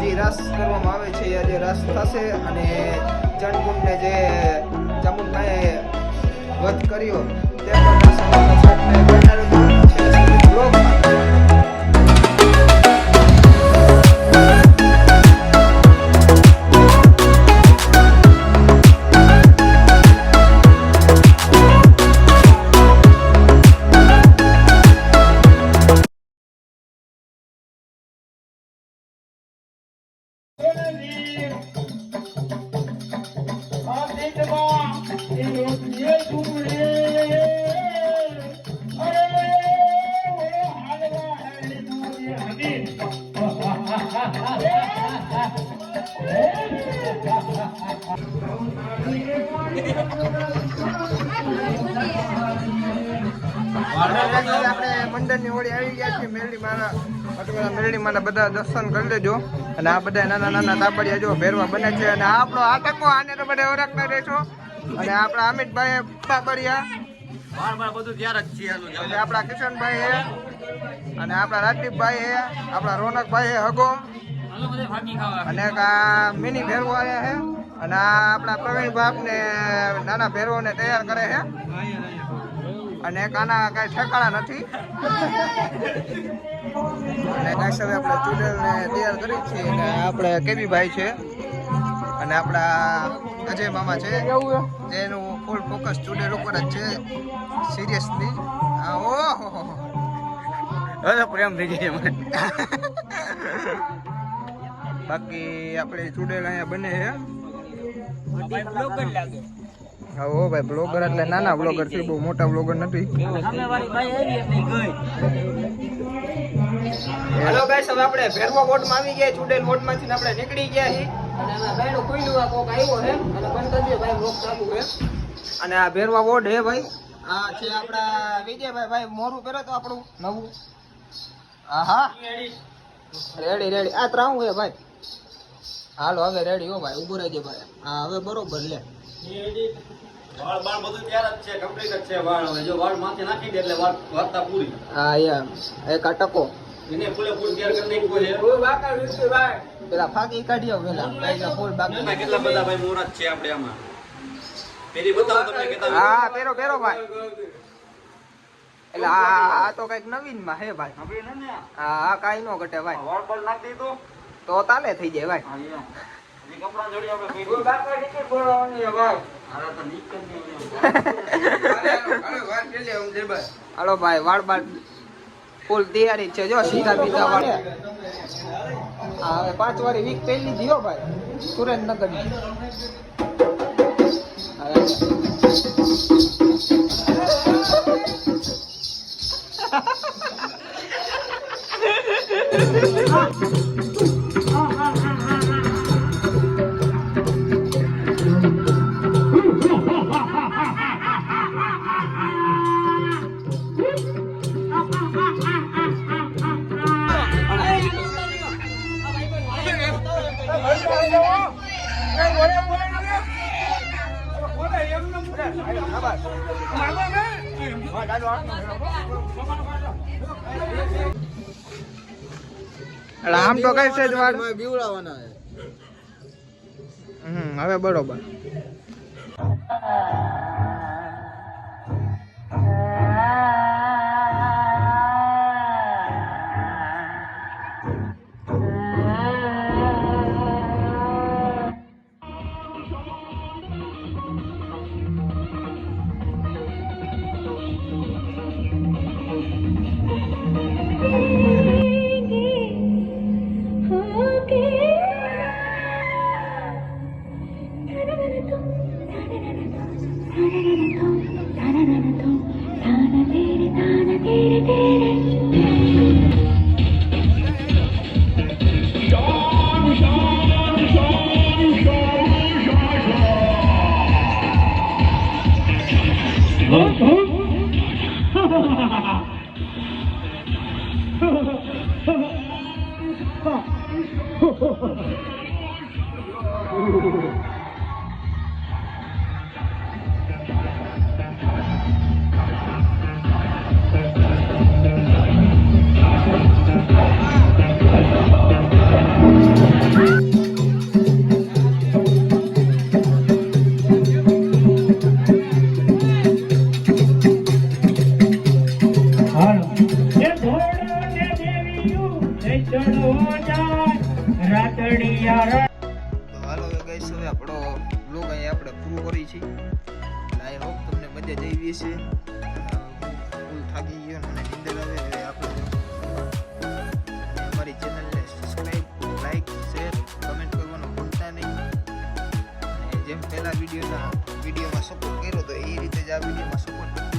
જે રસ કરવામાં આવે છે એ જે રસ થશે અને ચણકુંડને જે ચામુંડભાઈએ વધ કર્યો તે પણ રસ આવવાનો છે. એટલે બન્યા રહેજો છેલ્લે સુધી બ્લોગમાં. આપણે મંડળની હોળી આવી ગયા છીએ મેરડીમાંના બધા દર્શન કરી લેજો. અને આ બધા નાના નાના તાપડિયા જો ભેરવા બને છે. અને આપણો આ ટકો આને તો બધા ઓળખતા રહેશો. અને આપણા અમિતભાઈ તાપડિયા બધું ત્યાર જ છે. અને આપણા કિશનભાઈ હે અને આપણા રાજદીપભાઈ હે, આપણા રોનકભાઈ હે હગો, અને આ મિની ભેરવો આવ્યા હે. અને આ આપણા પ્રવીણ બાપ ને નાના ભેરવોને તૈયાર કરે છે. અને કાના કઈ ઠેકાણા નથી. અને કાંઈ હવે આપણે ચૂડેલને તૈયાર કરી છીએ. અને આપણે કેબીભાઈ છે અને આપણા અજય મામા છે જેનું ફૂલ ફોકસ ચૂડેલ ઉપર જ છે. સિરિયસલી ઓહો પ્રેમ થઈ જાય મને. બાકી આપણે ચૂડેલ અહીંયા બને છે. હા ઓ ભાઈ બ્લોગર એટલે નાના બ્લોગર છે, બહુ મોટા બ્લોગર નથી. હેલો ગાઈસ, હવે આપણે ભેરવા વોર્ડમાં આવી ગયા. ચૂડેલ વોર્ડમાંથી આપણે નીકળી ગયા છીએ. અને આ ગાયનો ખુલ્લું આ કોક આવ્યો છે અને બંધ કરી દે ભાઈ, બ્લોગ ચાલુ છે. અને આ ભેરવા વોર્ડ હે ભાઈ. આ છે આપણા વિજયભાઈ. ભાઈ મોરું પહેરો તો આપણું નવું. હા રેડી રેડી. આ ત્રાવું છે ભાઈ. હાલો હવે રેડી હો ભાઈ, ઉભું રહેજે ભાઈ. હા હવે બરોબર લે. વાળ બાળ બધું તૈયાર જ છે, કમ્પ્લીટ જ છે. વાળ હવે જો વાળ માથે નાખી દે એટલે વાળ વાર્તા પૂરી. હા યાર એક આ ટકો એને ફૂલે ફૂલ તૈયાર કરી નાખ્યો છે. ફૂલ બાકા વિશે ભાઈ પેલા ફાકી કાઢ્યો પેલા ભાઈ ફૂલ બાકી. કેટલા બધા ભાઈ મોરા છે આપણે આમાં. પેરી બતાવો તમને કેતા. હા પેરો પેરો ભાઈ. એટલે આ તો કઈક નવીન માં હે ભાઈ. હા કાઈ નો ઘટે ભાઈ. વાળ બાળ નાખી દીધો તો તાલે થઈ જાય ભાઈ. કપડા જોડી આપણે ફૂલ બાકા નીચે બોલવાની હે ભાઈ. હાલો ભાઈ વાળ બાળ ફૂલ તૈયારી છે. જો સીધા બીધા વાળ. હા હવે 5 વાળી વીક પહેલી જીઓ ભાઈ સુરેન્દ્રનગર ની. આમ તો કઈ છે જ વાર બીવડાવવાના. હવે બરોબર. તો હાલો ગાઈસ હવે આપણો બ્લોગ અહીં આપણે પૂરું કરી છીએ આઈ હોપ તમને મજા જ આવી હશે ફૂલ થાકી ગયો ને મને નીંદર આવે હવે આપણે અમારી ચેનલને સબસ્ક્રાઇબ લાઈક શેર કમેન્ટ કરવાનું ભૂલતા નહીં અને જેમ પહેલા વિડીયોમાં સપોર્ટ કર્યો તો એ રીતે જ આ વિડીયોમાં સપોર્ટ